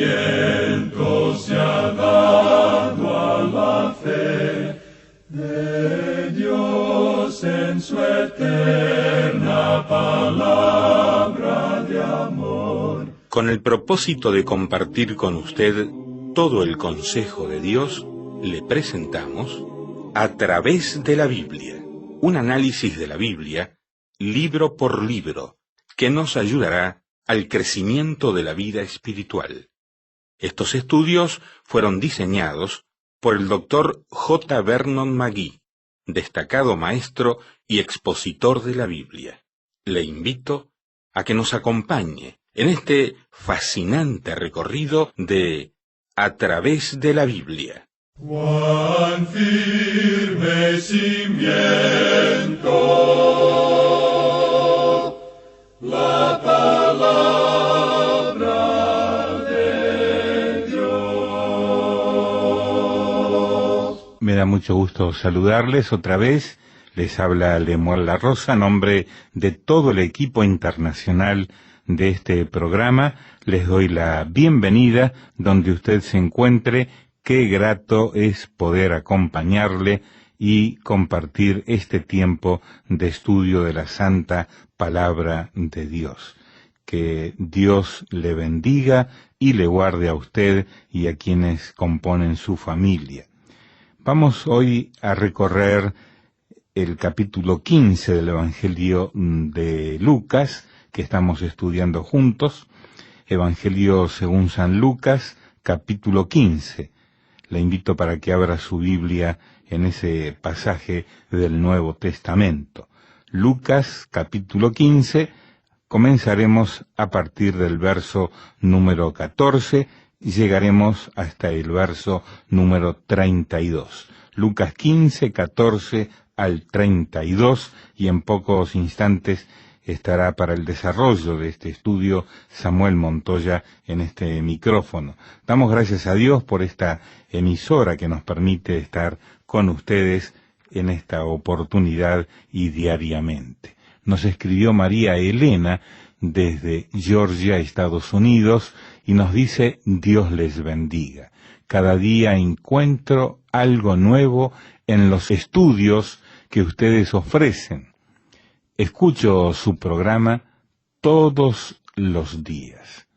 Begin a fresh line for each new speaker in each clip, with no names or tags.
nacimiento se ha dado a la fe de Dios en su eterna palabra de amor.
Con el propósito de compartir con usted todo el consejo de Dios, le presentamos A través de la Biblia, un análisis de la Biblia, libro por libro, que nos ayudará al crecimiento de la vida espiritual. Estos estudios fueron diseñados por el Dr. J. Vernon McGee, destacado maestro y expositor de la Biblia. Le invito a que nos acompañe en este fascinante recorrido de A través de la Biblia.
Cuán firme cimiento la palabra de Dios.
Me da mucho gusto saludarles otra vez. Les habla Lemuel La Rosa, en nombre de todo el equipo internacional de este programa. Les doy la bienvenida donde usted se encuentre. Qué grato es poder acompañarle y compartir este tiempo de estudio de la Santa Palabra de Dios. Que Dios le bendiga y le guarde a usted y a quienes componen su familia. Vamos hoy a recorrer el capítulo 15 del Evangelio de Lucas, que estamos estudiando juntos. Evangelio según San Lucas, capítulo 15. Le invito para que abra su Biblia en ese pasaje del Nuevo Testamento. Lucas, capítulo 15, comenzaremos a partir del verso número 14 y llegaremos hasta el verso número 32. Lucas 15, 14 al 32, y en pocos instantes estará para el desarrollo de este estudio Samuel Montoya en este micrófono. Damos gracias a Dios por esta emisora que nos permite estar con ustedes en esta oportunidad y diariamente. Nos escribió María Elena desde Georgia, Estados Unidos, y nos dice: Dios les bendiga. Cada día encuentro algo nuevo en los estudios que ustedes ofrecen. Escucho su programa todos los días.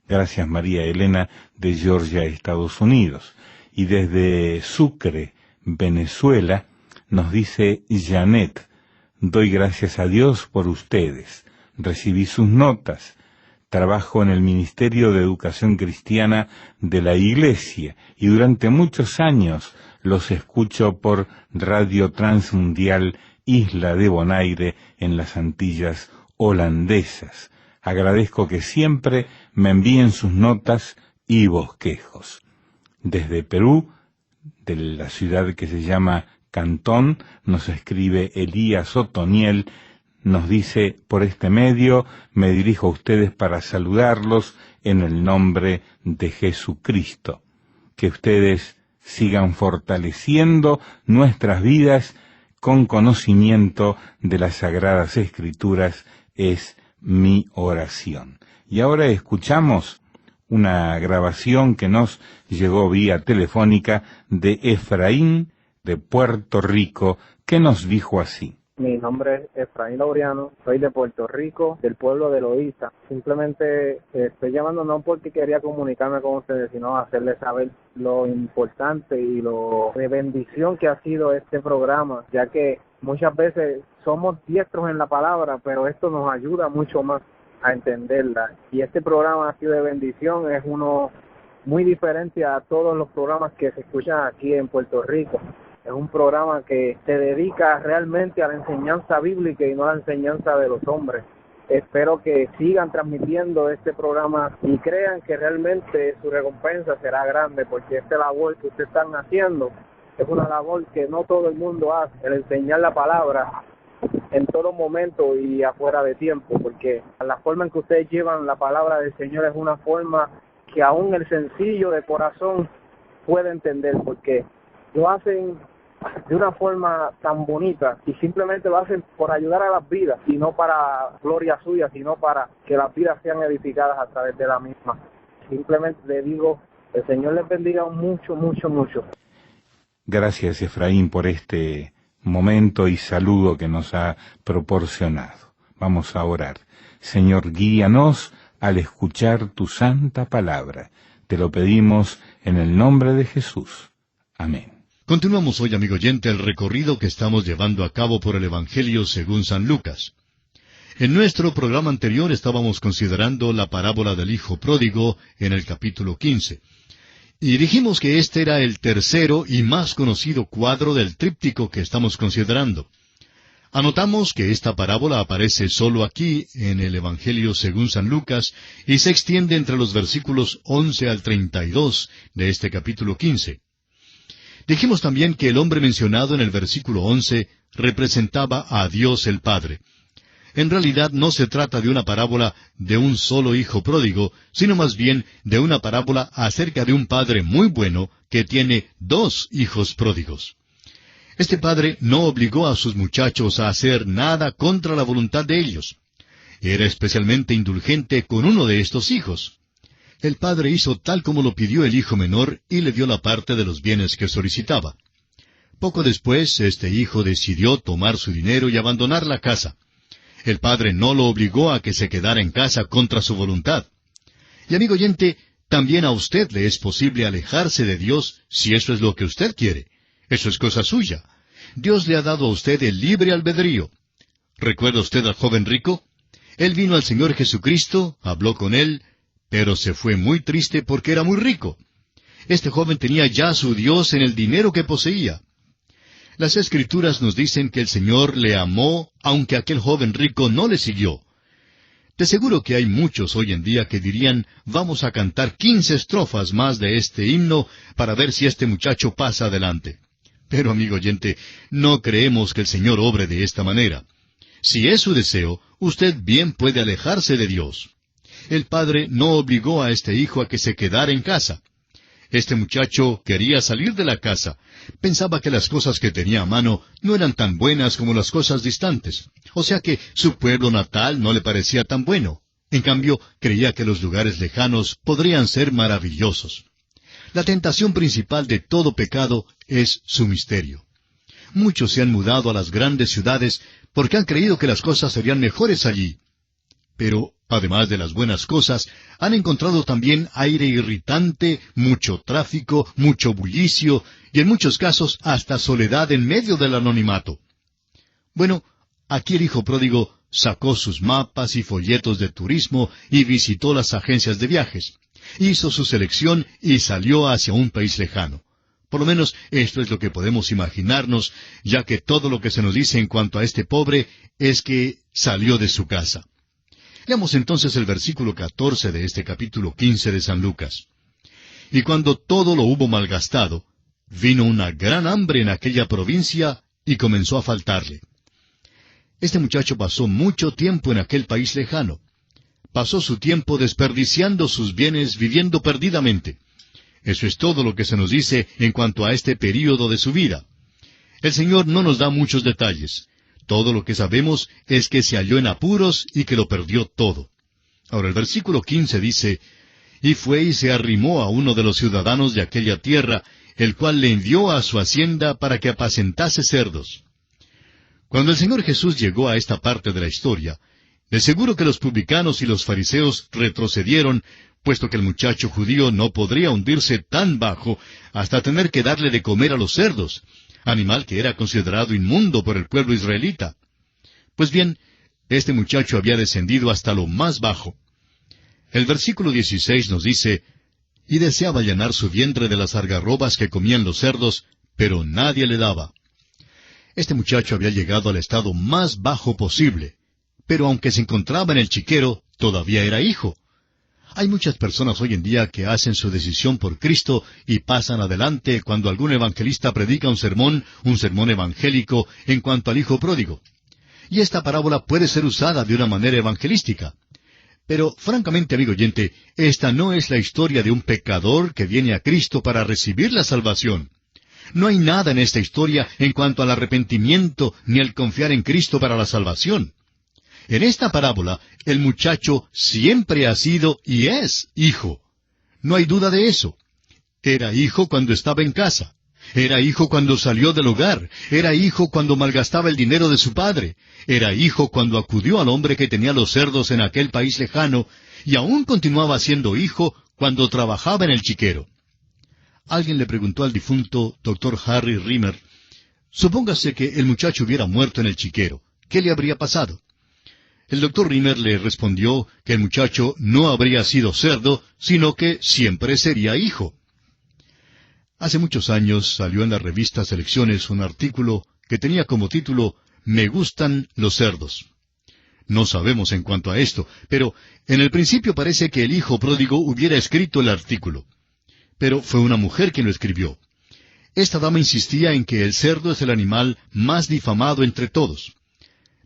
Gracias, María Elena, de Georgia, Estados Unidos. Y desde Sucre, Venezuela, nos dice Janet: doy gracias a Dios por ustedes. Recibí sus notas. Trabajo en el Ministerio de Educación Cristiana de la Iglesia y durante muchos años los escucho por Radio Transmundial Isla de Bonaire en las Antillas holandesas. Agradezco que siempre me envíen sus notas y bosquejos. Desde Perú, de la ciudad que se llama Cantón, nos escribe Elías Otoniel. Nos dice: por este medio me dirijo a ustedes para saludarlos en el nombre de Jesucristo. Que ustedes sigan fortaleciendo nuestras vidas con conocimiento de las Sagradas Escrituras, es mi oración. Y ahora escuchamos una grabación que nos llegó vía telefónica de Efraín de Puerto Rico, que nos dijo así.
Mi nombre es Efraín Laureano, soy de Puerto Rico, del pueblo de Loíza. Simplemente estoy llamando no porque quería comunicarme con ustedes, sino hacerles saber lo importante y lo de bendición que ha sido este programa, ya que muchas veces somos diestros en la palabra, pero esto nos ayuda mucho más a entenderla. Y este programa ha sido de bendición, es uno muy diferente a todos los programas que se escuchan aquí en Puerto Rico. Es un programa que se dedica realmente a la enseñanza bíblica y no a la enseñanza de los hombres. Espero que sigan transmitiendo este programa y crean que realmente su recompensa será grande, porque esta labor que ustedes están haciendo es una labor que no todo el mundo hace, el enseñar la palabra en todo momento y afuera de tiempo, porque la forma en que ustedes llevan la palabra del Señor es una forma que aún el sencillo de corazón puede entender, porque lo hacen de una forma tan bonita y simplemente lo hacen por ayudar a las vidas y no para gloria suya, sino para que las vidas sean edificadas a través de la misma. simplemente le digo, el Señor les bendiga mucho, mucho, mucho.
Gracias, Efraín, por este momento y saludo que nos ha proporcionado. Vamos a orar. Señor, guíanos al escuchar tu santa palabra. Te lo pedimos en el nombre de Jesús. Amén.
Continuamos hoy, amigo oyente, el recorrido que estamos llevando a cabo por el Evangelio según San Lucas. En nuestro programa anterior estábamos considerando la parábola del Hijo Pródigo en el capítulo 15. Y dijimos que este era el tercero y más conocido cuadro del tríptico que estamos considerando. Anotamos que esta parábola aparece solo aquí, en el Evangelio según San Lucas, y se extiende entre los versículos 11 al 32 de este capítulo 15. Dijimos también que el hombre mencionado en el versículo 11 representaba a Dios el Padre. En realidad no se trata de una parábola de un solo hijo pródigo, sino más bien de una parábola acerca de un padre muy bueno que tiene 2 hijos pródigos. Este padre no obligó a sus muchachos a hacer nada contra la voluntad de ellos. Era especialmente indulgente con uno de estos hijos. El padre hizo tal como lo pidió el hijo menor y le dio la parte de los bienes que solicitaba. Poco después, este hijo decidió tomar su dinero y abandonar la casa. El padre no lo obligó a que se quedara en casa contra su voluntad. Y amigo oyente, también a usted le es posible alejarse de Dios si eso es lo que usted quiere. Eso es cosa suya. Dios le ha dado a usted el libre albedrío. ¿Recuerda usted al joven rico? Él vino al Señor Jesucristo, habló con Él, pero se fue muy triste porque era muy rico. Este joven tenía ya a su Dios en el dinero que poseía. Las Escrituras nos dicen que el Señor le amó, aunque aquel joven rico no le siguió. De seguro que hay muchos hoy en día que dirían, vamos a cantar 15 estrofas más de este himno para ver si este muchacho pasa adelante. Pero, amigo oyente, no creemos que el Señor obre de esta manera. Si es su deseo, usted bien puede alejarse de Dios. El padre no obligó a este hijo a que se quedara en casa. Este muchacho quería salir de la casa. Pensaba que las cosas que tenía a mano no eran tan buenas como las cosas distantes. O sea que su pueblo natal no le parecía tan bueno. En cambio, creía que los lugares lejanos podrían ser maravillosos. La tentación principal de todo pecado es su misterio. Muchos se han mudado a las grandes ciudades porque han creído que las cosas serían mejores allí. Pero, además de las buenas cosas, han encontrado también aire irritante, mucho tráfico, mucho bullicio, y en muchos casos hasta soledad en medio del anonimato. Bueno, aquí el hijo pródigo sacó sus mapas y folletos de turismo y visitó las agencias de viajes. Hizo su selección y salió hacia un país lejano. Por lo menos esto es lo que podemos imaginarnos, ya que todo lo que se nos dice en cuanto a este pobre es que salió de su casa. Leamos entonces el versículo 14 de este capítulo 15 de San Lucas. Y cuando todo lo hubo malgastado, vino una gran hambre en aquella provincia y comenzó a faltarle. Este muchacho pasó mucho tiempo en aquel país lejano. Pasó su tiempo desperdiciando sus bienes, viviendo perdidamente. Eso es todo lo que se nos dice en cuanto a este período de su vida. El Señor no nos da muchos detalles. Todo lo que sabemos es que se halló en apuros y que lo perdió todo. Ahora el versículo 15 dice, y fue y se arrimó a uno de los ciudadanos de aquella tierra, el cual le envió a su hacienda para que apacentase cerdos. Cuando el Señor Jesús llegó a esta parte de la historia, de seguro que los publicanos y los fariseos retrocedieron, puesto que el muchacho judío no podría hundirse tan bajo hasta tener que darle de comer a los cerdos, animal que era considerado inmundo por el pueblo israelita. Pues bien, este muchacho había descendido hasta lo más bajo. El versículo 16 nos dice, y deseaba llenar su vientre de las algarrobas que comían los cerdos, pero nadie le daba. Este muchacho había llegado al estado más bajo posible, pero aunque se encontraba en el chiquero, todavía era hijo. Hay muchas personas hoy en día que hacen su decisión por Cristo y pasan adelante cuando algún evangelista predica un sermón evangélico en cuanto al hijo pródigo. Y esta parábola puede ser usada de una manera evangelística. Pero, francamente, amigo oyente, esta no es la historia de un pecador que viene a Cristo para recibir la salvación. No hay nada en esta historia en cuanto al arrepentimiento ni al confiar en Cristo para la salvación. En esta parábola, el muchacho siempre ha sido y es hijo. No hay duda de eso. Era hijo cuando estaba en casa. Era hijo cuando salió del hogar. Era hijo cuando malgastaba el dinero de su padre. Era hijo cuando acudió al hombre que tenía los cerdos en aquel país lejano. Y aún continuaba siendo hijo cuando trabajaba en el chiquero. Alguien le preguntó al difunto Dr. Harry Rimmer, supóngase que el muchacho hubiera muerto en el chiquero, ¿qué le habría pasado? El Dr. Rimmer le respondió que el muchacho no habría sido cerdo, sino que siempre sería hijo. Hace muchos años salió en la revista Selecciones un artículo que tenía como título «Me gustan los cerdos». No sabemos en cuanto a esto, pero en el principio parece que el hijo pródigo hubiera escrito el artículo. Pero fue una mujer quien lo escribió. Esta dama insistía en que el cerdo es el animal más difamado entre todos.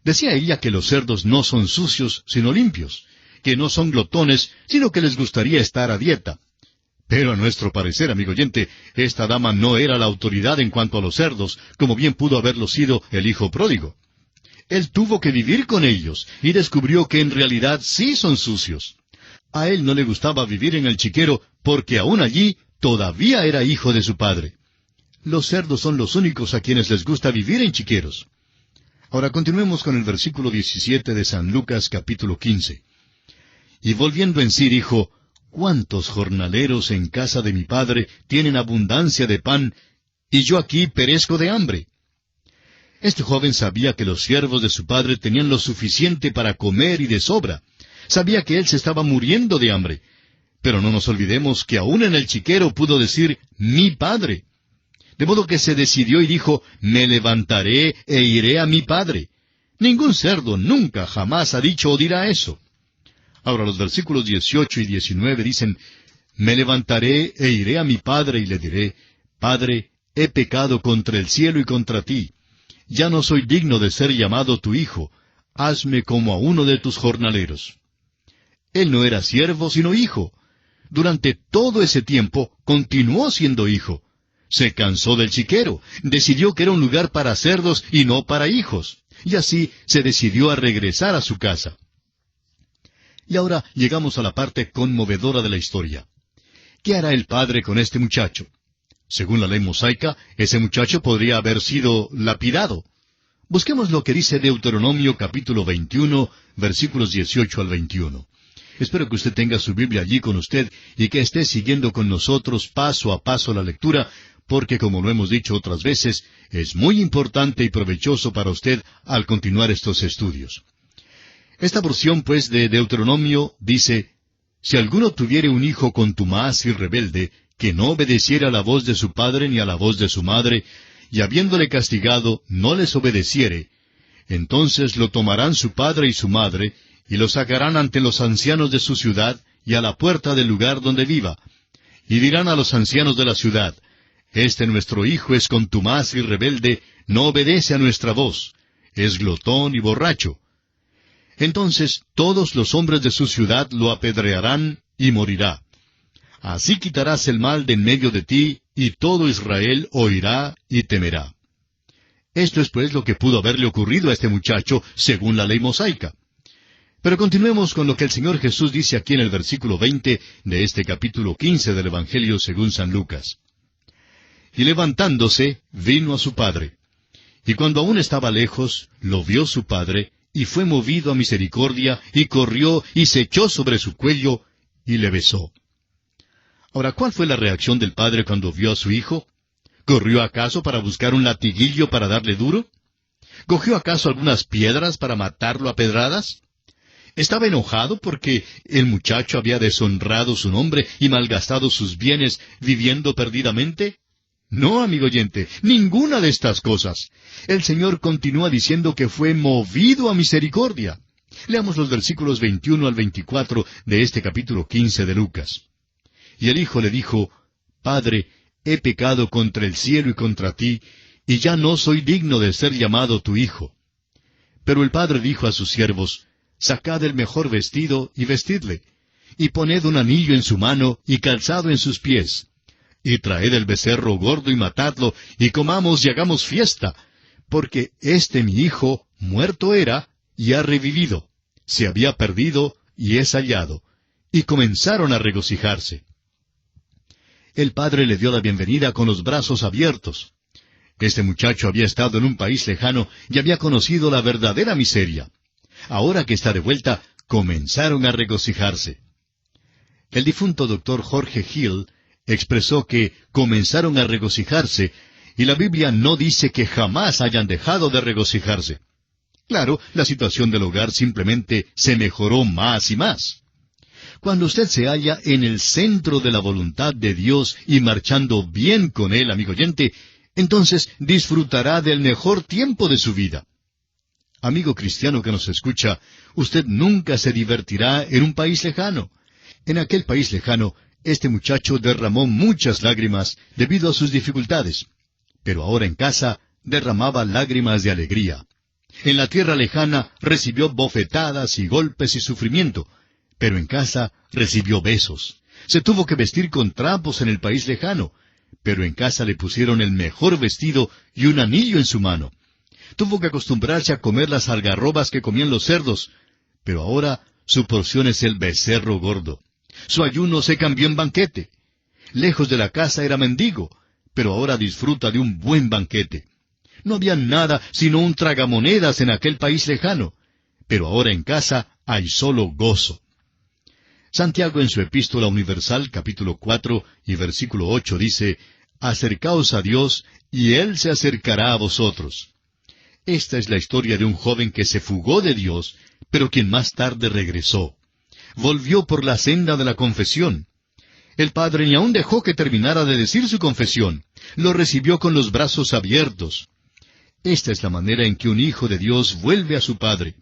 Decía ella que los cerdos no son sucios, sino limpios, que no son glotones, sino que les gustaría estar a dieta. Pero a nuestro parecer, amigo oyente, esta dama no era la autoridad en cuanto a los cerdos, como bien pudo haberlo sido el hijo pródigo. Él tuvo que vivir con ellos, y descubrió que en realidad sí son sucios. A él no le gustaba vivir en el chiquero, porque aún allí todavía era hijo de su padre. Los cerdos son los únicos a quienes les gusta vivir en chiqueros. Ahora continuemos con el versículo 17 de San Lucas capítulo 15. Y volviendo en sí dijo, «¿Cuántos jornaleros en casa de mi padre tienen abundancia de pan, y yo aquí perezco de hambre?» Este joven sabía que los siervos de su padre tenían lo suficiente para comer y de sobra. Sabía que él se estaba muriendo de hambre. Pero no nos olvidemos que aún en el chiquero pudo decir, «mi padre». De modo que se decidió y dijo, «me levantaré e iré a mi padre». Ningún cerdo nunca, jamás ha dicho o dirá eso. Ahora los versículos 18 y 19 dicen, «Me levantaré e iré a mi padre y le diré, Padre, he pecado contra el cielo y contra ti. Ya no soy digno de ser llamado tu hijo. Hazme como a uno de tus jornaleros». Él no era siervo, sino hijo. Durante todo ese tiempo continuó siendo hijo. Se cansó del chiquero, decidió que era un lugar para cerdos y no para hijos, y así se decidió a regresar a su casa. Y ahora llegamos a la parte conmovedora de la historia. ¿Qué hará el padre con este muchacho? Según la ley mosaica, ese muchacho podría haber sido lapidado. Busquemos lo que dice Deuteronomio capítulo 21, versículos 18 al 21. Espero que usted tenga su Biblia allí con usted y que esté siguiendo con nosotros paso a paso la lectura, porque como lo hemos dicho otras veces, es muy importante y provechoso para usted al continuar estos estudios. Esta porción, pues, de Deuteronomio dice, «Si alguno tuviere un hijo contumaz y rebelde, que no obedeciera a la voz de su padre ni a la voz de su madre, y habiéndole castigado no les obedeciere, entonces lo tomarán su padre y su madre, y lo sacarán ante los ancianos de su ciudad y a la puerta del lugar donde viva, y dirán a los ancianos de la ciudad, Este nuestro hijo es contumaz y rebelde, no obedece a nuestra voz, es glotón y borracho. Entonces todos los hombres de su ciudad lo apedrearán y morirá. Así quitarás el mal de en medio de ti, y todo Israel oirá y temerá». Esto es pues lo que pudo haberle ocurrido a este muchacho según la ley mosaica. Pero continuemos con lo que el Señor Jesús dice aquí en el versículo 20 de este capítulo 15 del Evangelio según San Lucas. «Y levantándose, vino a su padre. Y cuando aún estaba lejos, lo vio su padre, y fue movido a misericordia, y corrió, y se echó sobre su cuello, y le besó». Ahora, ¿cuál fue la reacción del padre cuando vio a su hijo? ¿Corrió acaso para buscar un latiguillo para darle duro? ¿Cogió acaso algunas piedras para matarlo a pedradas? ¿Estaba enojado porque el muchacho había deshonrado su nombre y malgastado sus bienes viviendo perdidamente? No, amigo oyente, ninguna de estas cosas. El Señor continúa diciendo que fue movido a misericordia. Leamos los versículos 21 al 24 de este capítulo 15 de Lucas. Y el hijo le dijo, «Padre, he pecado contra el cielo y contra ti, y ya no soy digno de ser llamado tu hijo». Pero el padre dijo a sus siervos, «Sacad el mejor vestido y vestidle, y poned un anillo en su mano y calzado en sus pies, y traed el becerro gordo y matadlo, y comamos y hagamos fiesta, porque este mi hijo muerto era y ha revivido, se había perdido y es hallado». Y comenzaron a regocijarse. El padre le dio la bienvenida con los brazos abiertos. Este muchacho había estado en un país lejano y había conocido la verdadera miseria. Ahora que está de vuelta, comenzaron a regocijarse. El difunto doctor Jorge Hill expresó que comenzaron a regocijarse, y la Biblia no dice que jamás hayan dejado de regocijarse. Claro, la situación del hogar simplemente se mejoró más y más. Cuando usted se halla en el centro de la voluntad de Dios y marchando bien con Él, amigo oyente, entonces disfrutará del mejor tiempo de su vida. Amigo cristiano que nos escucha, usted nunca se divertirá en un país lejano. En aquel país lejano, este muchacho derramó muchas lágrimas debido a sus dificultades, pero ahora en casa derramaba lágrimas de alegría. En la tierra lejana recibió bofetadas y golpes y sufrimiento, pero en casa recibió besos. Se tuvo que vestir con trapos en el país lejano, pero en casa le pusieron el mejor vestido y un anillo en su mano. Tuvo que acostumbrarse a comer las algarrobas que comían los cerdos, pero ahora su porción es el becerro gordo. Su ayuno se cambió en banquete. Lejos de la casa era mendigo, pero ahora disfruta de un buen banquete. No había nada sino un tragamonedas en aquel país lejano, pero ahora en casa hay solo gozo. Santiago en su Epístola Universal, capítulo 4 y versículo 8 dice, «Acercaos a Dios, y Él se acercará a vosotros». Esta es la historia de un joven que se fugó de Dios, pero quien más tarde regresó. Volvió por la senda de la confesión. El padre ni aun dejó que terminara de decir su confesión. Lo recibió con los brazos abiertos. Esta es la manera en que un hijo de Dios vuelve a su padre.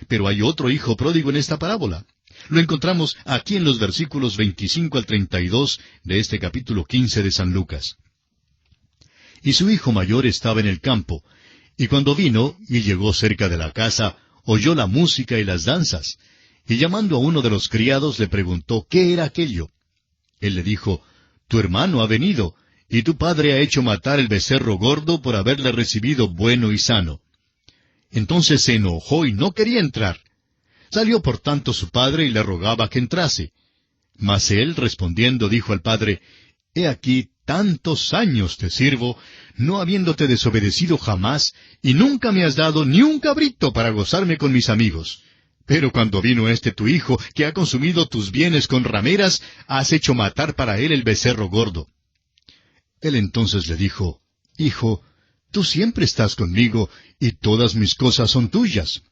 Pero hay otro hijo pródigo en esta parábola. Lo encontramos aquí en los versículos 25 al 32 de este capítulo 15 de San Lucas. Y su hijo mayor estaba en el campo, y cuando vino y llegó cerca de la casa, oyó la música y las danzas, y llamando a uno de los criados le preguntó qué era aquello. Él le dijo, «Tu hermano ha venido, y tu padre ha hecho matar el becerro gordo por haberle recibido bueno y sano». Entonces se enojó y no quería entrar. Salió por tanto su padre y le rogaba que entrase. Mas él respondiendo dijo al padre, «He aquí tantos años te sirvo, no habiéndote desobedecido jamás, y nunca me has dado ni un cabrito para gozarme con mis amigos. Pero cuando vino este tu hijo, que ha consumido tus bienes con rameras, has hecho matar para él el becerro gordo». Él entonces le dijo, «Hijo, tú siempre estás conmigo, y todas mis cosas son tuyas.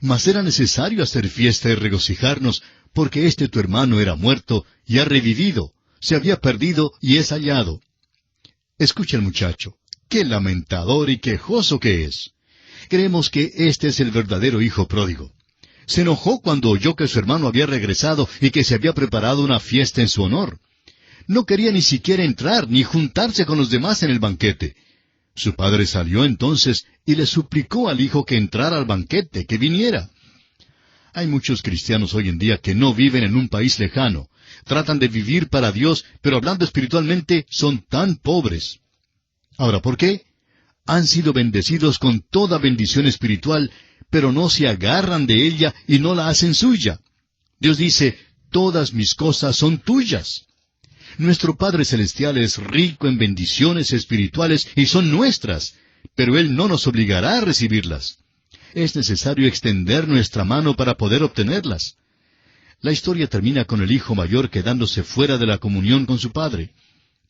Mas era necesario hacer fiesta y regocijarnos, porque este tu hermano era muerto, y ha revivido, se había perdido, y es hallado». Escucha el muchacho, qué lamentador y quejoso que es. Creemos que este es el verdadero hijo pródigo. Se enojó cuando oyó que su hermano había regresado y que se había preparado una fiesta en su honor. No quería ni siquiera entrar ni juntarse con los demás en el banquete. Su padre salió entonces y le suplicó al hijo que entrara al banquete, que viniera. Hay muchos cristianos hoy en día que no viven en un país lejano. Tratan de vivir para Dios, pero hablando espiritualmente son tan pobres. Ahora, ¿por qué? Han sido bendecidos con toda bendición espiritual, pero no se agarran de ella y no la hacen suya. Dios dice, «Todas mis cosas son tuyas». Nuestro Padre Celestial es rico en bendiciones espirituales y son nuestras, pero Él no nos obligará a recibirlas. Es necesario extender nuestra mano para poder obtenerlas. La historia termina con el hijo mayor quedándose fuera de la comunión con su padre.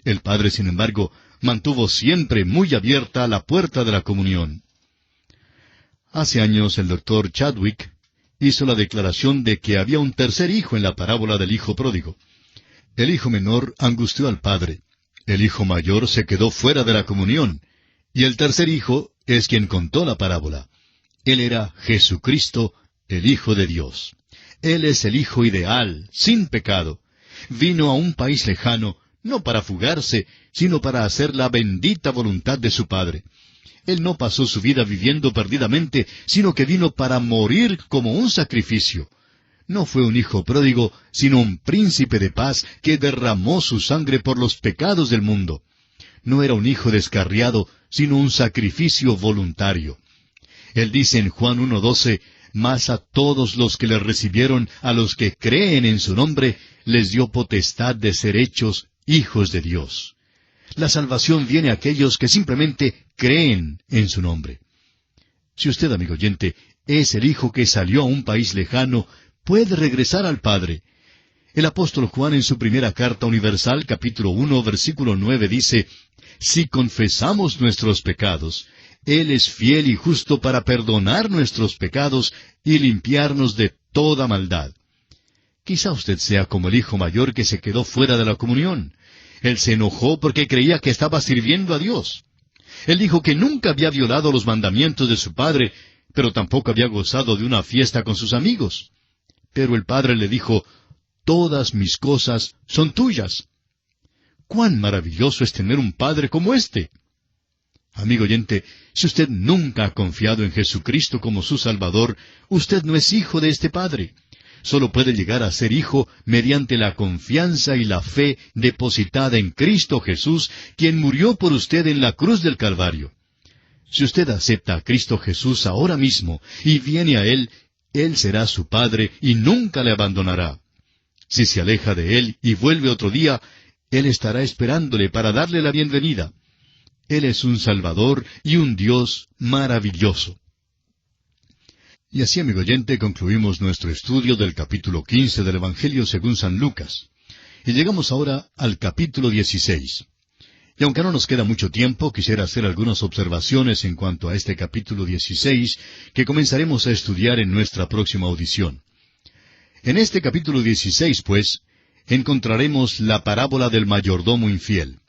El padre, sin embargo, mantuvo siempre muy abierta la puerta de la comunión. Hace años el doctor Chadwick hizo la declaración de que había un tercer hijo en la parábola del hijo pródigo. El hijo menor angustió al padre. El hijo mayor se quedó fuera de la comunión. Y el tercer hijo es quien contó la parábola. Él era Jesucristo, el Hijo de Dios. Él es el Hijo ideal, sin pecado. Vino a un país lejano, no para fugarse, sino para hacer la bendita voluntad de su Padre. Él no pasó su vida viviendo perdidamente, sino que vino para morir como un sacrificio. No fue un hijo pródigo, sino un príncipe de paz que derramó su sangre por los pecados del mundo. No era un hijo descarriado, sino un sacrificio voluntario. Él dice en Juan 1:12, «Mas a todos los que le recibieron, a los que creen en su nombre, les dio potestad de ser hechos hijos de Dios. La salvación viene a aquellos que simplemente creen en su nombre. Si usted, amigo oyente, es el hijo que salió a un país lejano, puede regresar al Padre. El apóstol Juan en su primera carta universal, capítulo 1, versículo 9, dice, «Si confesamos nuestros pecados, Él es fiel y justo para perdonar nuestros pecados y limpiarnos de toda maldad». Quizá usted sea como el hijo mayor que se quedó fuera de la comunión. Él se enojó porque creía que estaba sirviendo a Dios. Él dijo que nunca había violado los mandamientos de su padre, pero tampoco había gozado de una fiesta con sus amigos. Pero el padre le dijo, «Todas mis cosas son tuyas». ¡Cuán maravilloso es tener un padre como este! Amigo oyente, si usted nunca ha confiado en Jesucristo como su Salvador, usted no es hijo de este Padre. Solo puede llegar a ser hijo mediante la confianza y la fe depositada en Cristo Jesús, quien murió por usted en la cruz del Calvario. Si usted acepta a Cristo Jesús ahora mismo y viene a Él, Él será su Padre y nunca le abandonará. Si se aleja de Él y vuelve otro día, Él estará esperándole para darle la bienvenida. Él es un Salvador y un Dios maravilloso. Y así, amigo oyente, concluimos nuestro estudio del capítulo 15 del Evangelio según San Lucas. Y llegamos ahora al capítulo 16. Y aunque no nos queda mucho tiempo, quisiera hacer algunas observaciones en cuanto a este capítulo 16, que comenzaremos a estudiar en nuestra próxima audición. En este capítulo 16, pues, encontraremos la parábola del mayordomo infiel.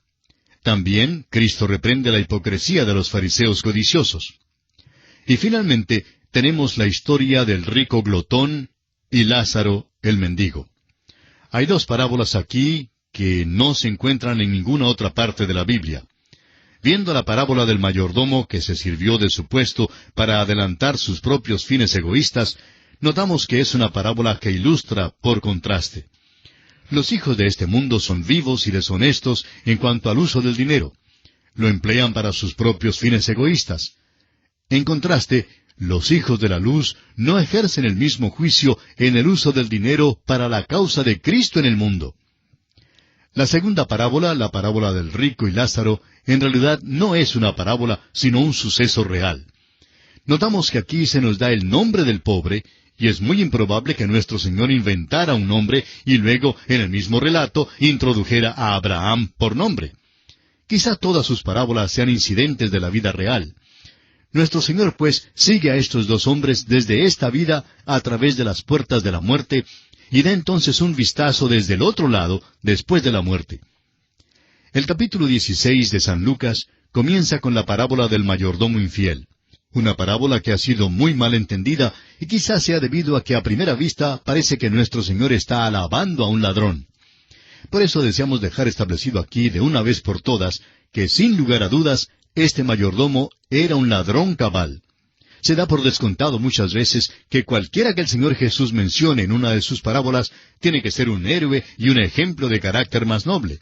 También Cristo reprende la hipocresía de los fariseos codiciosos. Y finalmente, tenemos la historia del rico glotón y Lázaro, el mendigo. Hay dos parábolas aquí que no se encuentran en ninguna otra parte de la Biblia. Viendo la parábola del mayordomo que se sirvió de su puesto para adelantar sus propios fines egoístas, notamos que es una parábola que ilustra por contraste. Los hijos de este mundo son vivos y deshonestos en cuanto al uso del dinero. Lo emplean para sus propios fines egoístas. En contraste, los hijos de la luz no ejercen el mismo juicio en el uso del dinero para la causa de Cristo en el mundo. La segunda parábola, la parábola del rico y Lázaro, en realidad no es una parábola, sino un suceso real. Notamos que aquí se nos da el nombre del pobre, y es muy improbable que nuestro Señor inventara un nombre y luego, en el mismo relato, introdujera a Abraham por nombre. Quizá todas sus parábolas sean incidentes de la vida real. Nuestro Señor, pues, sigue a estos dos hombres desde esta vida a través de las puertas de la muerte, y da entonces un vistazo desde el otro lado, después de la muerte. El capítulo 16 de San Lucas comienza con la parábola del mayordomo infiel, una parábola que ha sido muy mal entendida, y quizás sea debido a que a primera vista parece que nuestro Señor está alabando a un ladrón. Por eso deseamos dejar establecido aquí de una vez por todas, que sin lugar a dudas, este mayordomo era un ladrón cabal. Se da por descontado muchas veces que cualquiera que el Señor Jesús mencione en una de sus parábolas tiene que ser un héroe y un ejemplo de carácter más noble.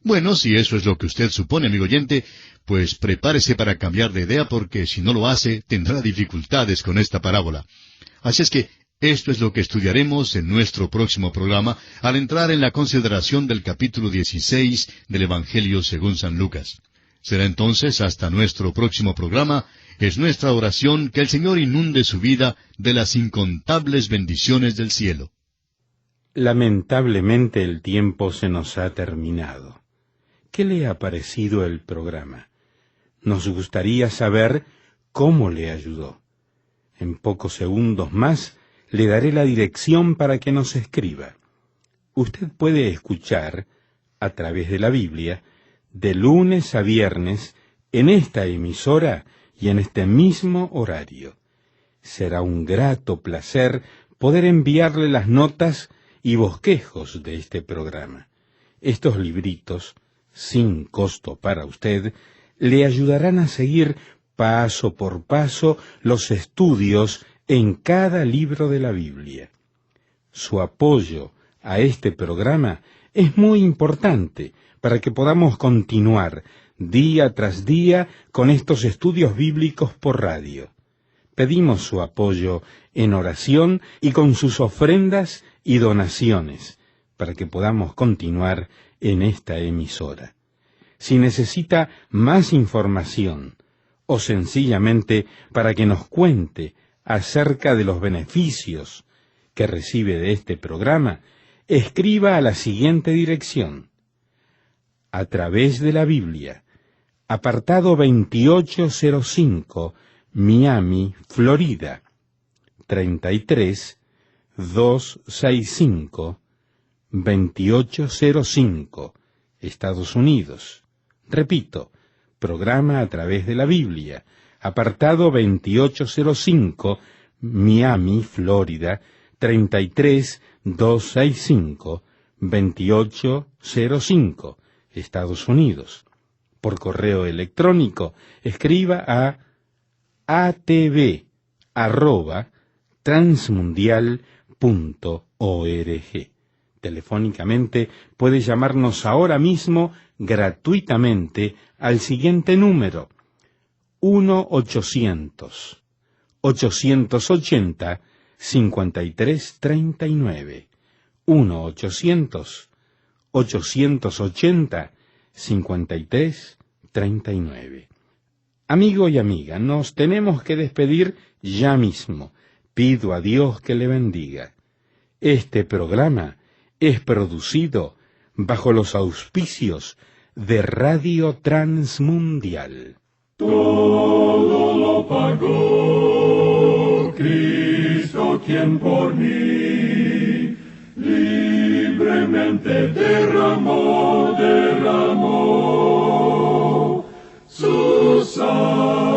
Bueno, si eso es lo que usted supone, amigo oyente, pues prepárese para cambiar de idea porque si no lo hace tendrá dificultades con esta parábola. Así es que esto es lo que estudiaremos en nuestro próximo programa al entrar en la consideración del capítulo 16 del Evangelio según San Lucas. Será entonces hasta nuestro próximo programa. Es nuestra oración que el Señor inunde su vida de las incontables bendiciones del cielo.
Lamentablemente el tiempo se nos ha terminado. ¿Qué le ha parecido el programa? Nos gustaría saber cómo le ayudó. En pocos segundos más le daré la dirección para que nos escriba. Usted puede escuchar, a través de la Biblia, de lunes a viernes, en esta emisora y en este mismo horario. Será un grato placer poder enviarle las notas y bosquejos de este programa. Estos libritos, sin costo para usted, le ayudarán a seguir paso por paso los estudios en cada libro de la Biblia. Su apoyo a este programa es muy importante para que podamos continuar día tras día con estos estudios bíblicos por radio. Pedimos su apoyo en oración y con sus ofrendas y donaciones, para que podamos continuar en esta emisora. Si necesita más información o sencillamente para que nos cuente acerca de los beneficios que recibe de este programa, escriba a la siguiente dirección: A través de la Biblia, apartado 2805, Miami, Florida, 33265, 2805, Estados Unidos. Repito, programa A través de la Biblia, apartado 2805, Miami, Florida, 33265, 2805, Estados Unidos. Por correo electrónico, escriba a atv@transmundial.org. Telefónicamente puede llamarnos ahora mismo gratuitamente al siguiente número: 1-800-880-5339. 1-800-880-5339. Amigo y amiga, nos tenemos que despedir ya mismo. Pido a Dios que le bendiga. Este programa es producido bajo los auspicios de Radio Transmundial.
Todo lo pagó Cristo, quien por mí libremente derramó su sangre.